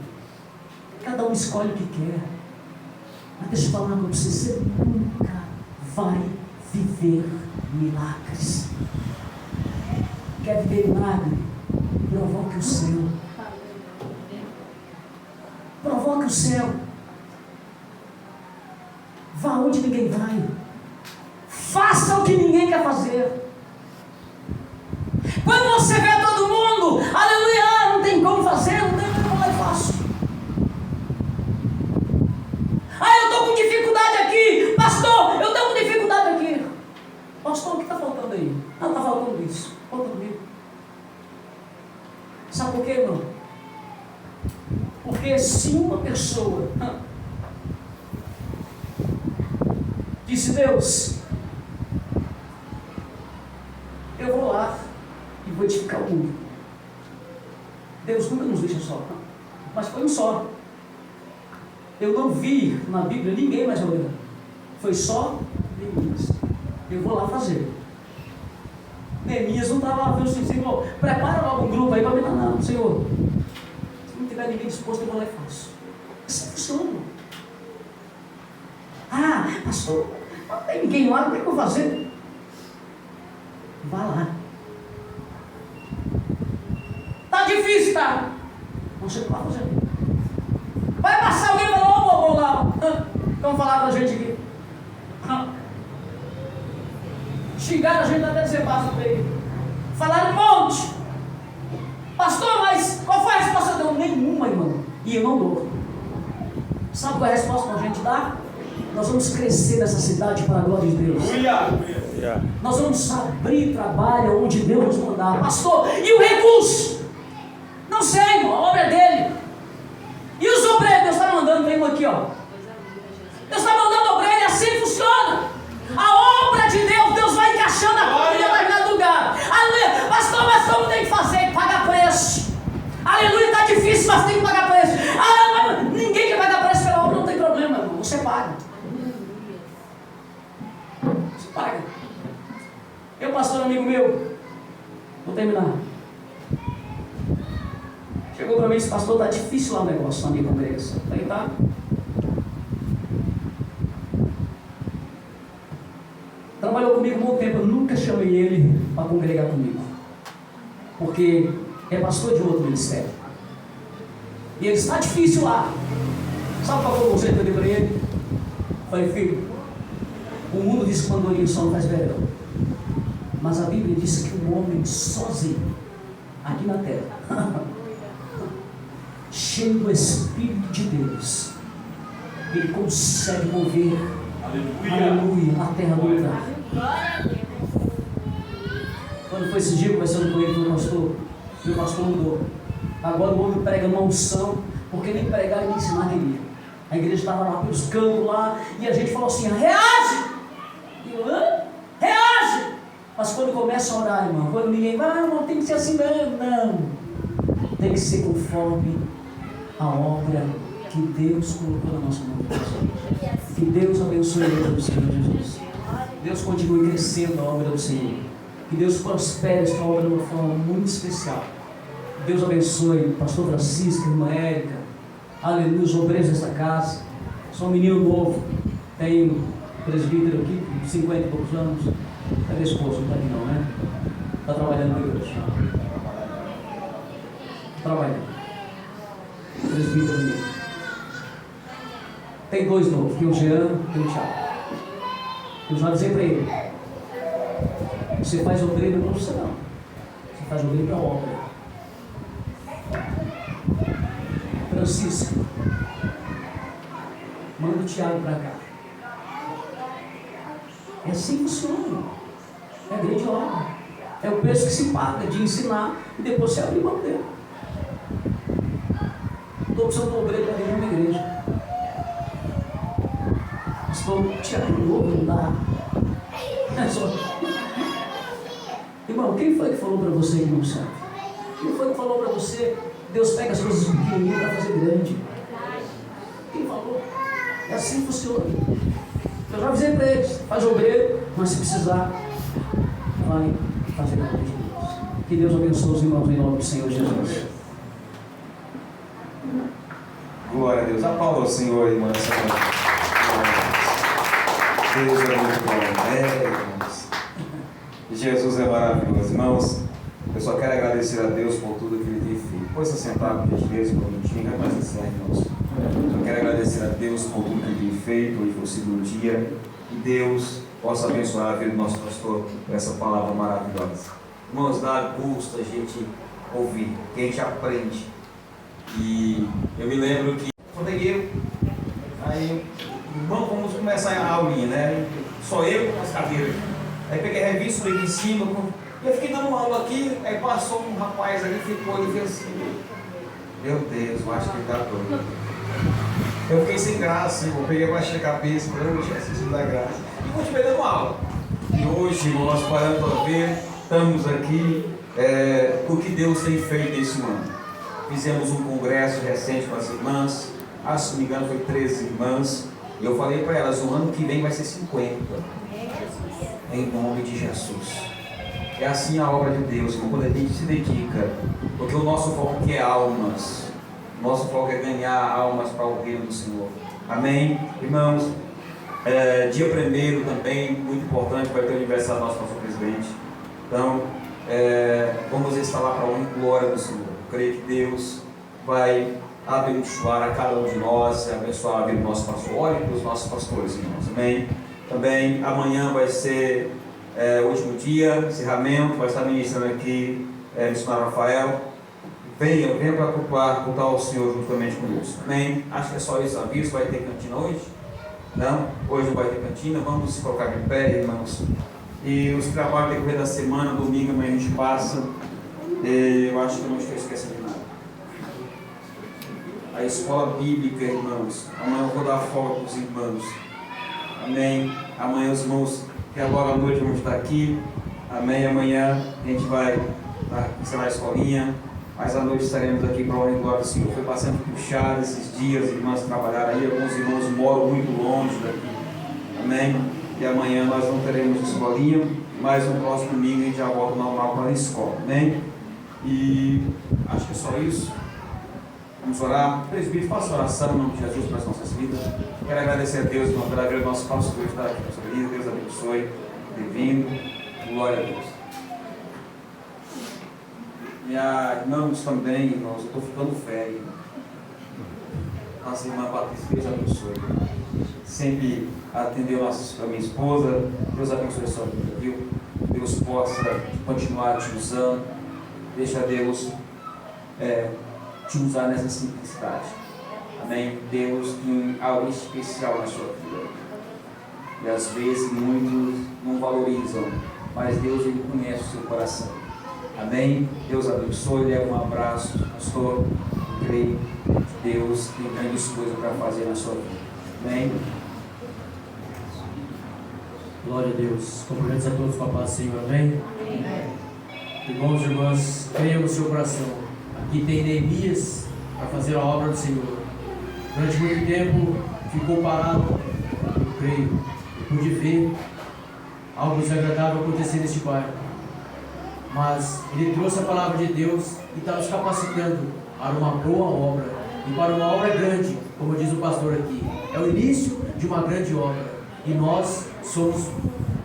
Cada um escolhe o que quer. Mas deixa eu falar para você, você nunca vai viver milagres. Quer viver milagre? Provoque o céu. Provoque o céu. Vá onde ninguém vai. Faça o que ninguém quer fazer. Quando você vê todo mundo, aleluia, não tem como fazer, não tem como eu faço. Eu estou com dificuldade aqui, pastor, eu estou com dificuldade aqui. Pastor, o que está faltando aí? Não está faltando isso. Falta comigo. Sabe por quê, irmão? Porque se uma pessoa disse, Deus, eu vou lá e vou edificar o mundo. Deus nunca nos deixa só, mas foi um só. Eu não vi na Bíblia ninguém mais orando. Foi só Neemias. Eu vou lá fazer. Neemias não estava lá, viu assim, Senhor, prepara logo um grupo aí para mim. Não, Senhor, se não tiver ninguém disposto, eu vou lá e faço. Assim funciona. Pastor, não tem ninguém lá, como é que eu vou fazer? Vá lá. Tá difícil, tá? Não sei o que vai fazer. Vai passar alguém e falar, ô, vou lá. Vamos falar da gente aqui. Xingaram a gente até dizer basta para ele. Falaram um monte. Pastor, mas qual foi a resposta? Não, nenhuma, irmão. E eu não dou. Sabe qual é a resposta que a gente dá? Nós vamos crescer nessa cidade para a glória de Deus. Nós vamos abrir trabalho onde Deus nos mandar. Pastor, e o recurso? Não sei, irmão, a obra é dele. E os obreiros? Deus está mandando, tem um aqui, ó. Deus está mandando obreiro e assim funciona. A obra de Deus, Deus vai encaixando a coisa em determinado lugar. Aleluia. Pastor, mas como tem que fazer? Paga preço. Aleluia, está difícil, mas tem que pagar preço. Ninguém quer pagar preço pela obra, não tem problema, irmão. Você paga. Você paga. Eu, pastor, amigo meu, vou terminar. Chegou para mim e disse, pastor, está difícil lá o negócio na minha congregação. Falei, tá? Trabalhou comigo um bom tempo, eu nunca chamei ele para congregar comigo. Porque é pastor de outro ministério. E ele disse, está difícil lá. Sabe qual foi o conselho que eu dei para ele? Falei, filho, o mundo diz que mandorinho só não faz verão. Mas a Bíblia diz que um homem sozinho, aqui na terra, cheio do Espírito de Deus, ele consegue mover, aleluia, a terra do lugar. Quando foi esse dia conversando com ele, o pastor mudou. Agora o homem prega uma unção, porque nem pregar e nem ensinar queria. A igreja estava lá pelos campos lá, e a gente falou assim, reage! E eu, reage! Mas quando começa a orar, irmão, quando ninguém vai, não tem que ser assim, não. Tem que ser conforme a obra que Deus colocou na nossa mão. Que Deus abençoe a obra do Senhor Jesus. Deus continue crescendo a obra do Senhor. Que Deus prospere esta obra de uma forma muito especial. Deus abençoe o pastor Francisco, a irmã Érica, aleluia, os obreiros desta casa. Sou um menino novo, tenho presbítero aqui, 50 e poucos anos. Cadê a esposa? Não está aqui não, né? Está trabalhando na igreja. Trabalhando. Presbítero ali. Tem dois novos, tem o Jean e o Thiago. Eu já dizia para ele, você faz obreiro, não precisa não. Você faz obreiro para a obra. Francisco, manda o Thiago para cá. É assim que funciona. É grande obra. É o preço que se paga de ensinar e depois você abre mão dele. estou precisando de um obreiro para vir numa igreja. Pastor, tirar de novo, não dá. É só. Irmão, quem foi que falou para você que não serve? Quem foi que falou para você que Deus pega as coisas pequenininhas para fazer grande? Quem falou? É assim que funciona. Eu já avisei para eles, faz obreiro, mas se precisar, vai fazer a obra de Deus. Que Deus abençoe os irmãos em nome do Senhor Jesus. Glória a Deus. Aplauda ao Senhor, irmã. Deus é muito bom. Irmãos. Jesus é maravilhoso. Irmãos, eu só quero agradecer a Deus por tudo que Ele tem feito. Pode se sentar, por gentileza, por um minutinho, é mais sincero, irmãos. Eu quero agradecer a Deus por tudo que Ele tem feito. Hoje foi o segundo dia. E Deus possa abençoar a vida do nosso pastor com essa palavra maravilhosa. Irmãos, dá gosto a gente ouvir, que a gente aprende. E eu me lembro que quando aí, irmão, vamos começar a aulinha, né? Só eu com as cadeiras. Aí peguei a revista, subi aqui em cima, e eu fiquei dando uma aula aqui, aí passou um rapaz ali, ficou e fez assim, meu Deus, eu acho que ele está doido. Eu fiquei sem graça, eu peguei, baixei a cabeça, falei, Jesus não dá graça. E continuei dando aula. E hoje nós paramos para ver, estamos aqui, o que Deus tem feito esse ano. Fizemos um congresso recente com as irmãs, se não me engano foi 13 irmãs, e eu falei para elas, o ano que vem vai ser 50, em nome de Jesus. É assim a obra de Deus, irmão, quando a gente se dedica, porque o nosso foco aqui é almas, o nosso foco é ganhar almas para o reino do Senhor. Amém? Irmãos, dia 1º também, muito importante, vai ter o aniversário do nosso pastor presidente. Então, vamos instalar para a honra e glória do Senhor. Eu creio que Deus vai abençoar a cada um de nós, abençoar a vida do nosso pastor. Olhe para os nossos pastores, irmãos. Amém? Também amanhã vai ser o último dia, encerramento, vai estar ministrando aqui o missionário Rafael. Venha para cultuar o Senhor juntamente conosco. Amém? Acho que é só isso. Aviso, vai ter cantina hoje? Não? Hoje não vai ter cantina. Vamos se colocar de pé, irmãos. E os trabalhos do decorrer da semana, domingo amanhã a gente passa. Eu acho que eu não estou esquecendo de nada. A escola bíblica, irmãos. Amanhã eu vou dar folga para os irmãos. Amém. Amanhã os irmãos, que agora à noite vamos estar aqui. Amém. Amanhã a gente vai ensinar a escolinha. Mas à noite estaremos aqui para a honra e glória do Senhor. Foi bastante puxado esses dias, as irmãs trabalharam aí. Alguns irmãos moram muito longe daqui. Amém. E amanhã nós não teremos escolinha. Mas no próximo domingo a gente já volta normal para a escola. Amém. E acho que é só isso. Vamos orar. Presbítero, faça oração em nome de Jesus para as nossas vidas. Quero agradecer a Deus pela vida do nosso pastor que está aqui na nossa vida. Deus abençoe. Bem-vindo. Glória a Deus. Minha irmãos também, irmãos, eu estou ficando velho. Nossa irmã Patrícia, Deus abençoe. Sempre atendeu a minha esposa. Deus abençoe a sua vida, viu? Deus possa continuar te usando. Deixa Deus te usar nessa simplicidade. Amém? Deus tem algo especial na sua vida. E às vezes muitos não valorizam, mas Deus ele conhece o seu coração. Amém? Deus abençoe, leve um abraço, pastor. Eu creio que Deus tem grandes coisas para fazer na sua vida. Amém? Glória a Deus. Cumprimentos a todos com a paz do Senhor. Amém? Amém. Irmãos e irmãs, creiam no seu coração. Aqui tem Neemias para fazer a obra do Senhor. Durante muito tempo ficou parado. Eu creio. Eu pude ver algo desagradável acontecer neste bairro. Mas Ele trouxe a palavra de Deus e está nos capacitando para uma boa obra e para uma obra grande, como diz o pastor aqui. É o início de uma grande obra e nós somos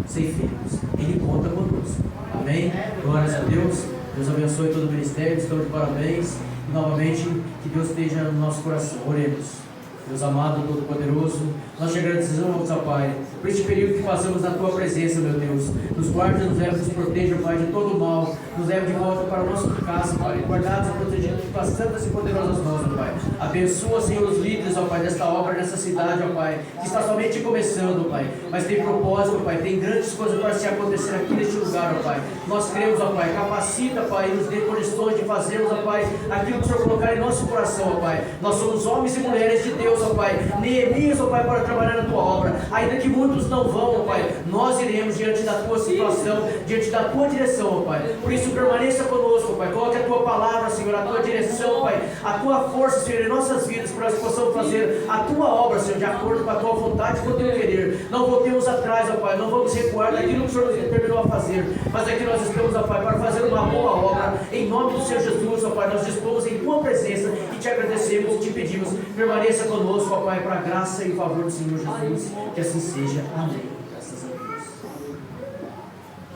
ceifeiros. Ele conta conosco. Amém? Glórias a Deus. Deus abençoe todo o ministério. Estamos de parabéns e novamente que Deus esteja no nosso coração. Oremos. Deus amado, todo-poderoso, nós te agradecemos, Pai, por este período que passamos na Tua presença, meu Deus. Nos guarde, nos leve, nos proteja, Pai, de todo o mal. Nos leve de volta para o nosso casa, Pai, guardados e protegidos com as santas e poderosas mãos, ó Pai. Abençoa, Senhor, os líderes, ó Pai, desta obra, dessa cidade, ó Pai, que está somente começando, ó Pai, mas tem propósito, ó Pai, tem grandes coisas para se acontecer aqui neste lugar, ó Pai. Nós cremos, ó Pai, capacita, Pai, e nos dê condições de fazermos, ó Pai, aquilo que o Senhor colocar em nosso coração, ó Pai. Nós somos homens e mulheres de Deus, ó Pai, Neemias, ó Pai, para trabalhar na Tua obra, ainda que muitos não vão, ó Pai, nós iremos diante da Tua situação, diante da Tua direção, ó Pai. Por isso permaneça conosco, ó Pai, coloque a Tua palavra, Senhor, a Tua direção, Pai, a Tua força, Senhor, em nossas vidas, para que possamos fazer a Tua obra, Senhor, de acordo com a Tua vontade e com o Teu querer. Não voltemos atrás, ó Pai, não vamos recuar daquilo que o Senhor nos determinou a fazer, mas é que nós estamos, ó Pai, para fazer uma boa obra, em nome do Senhor Jesus, ó Pai, nós dispomos em Tua presença e Te agradecemos e Te pedimos, permaneça conosco, ó Pai, para a graça e favor do Senhor Jesus, que assim seja. Amém. Graças a Deus.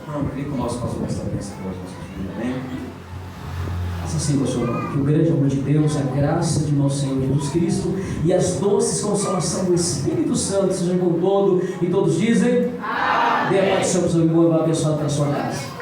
Vamos pedir que o nosso pastor esta bênção para os nossos filhos, amém? Faça assim, pastor, que o grande amor de Deus, a graça de nosso Senhor Jesus Cristo e as doces consolação do Espírito Santo sejam com todo e todos dizem amém. Dê a paz do Senhor, pessoal, e boa abençoada para a sua casa.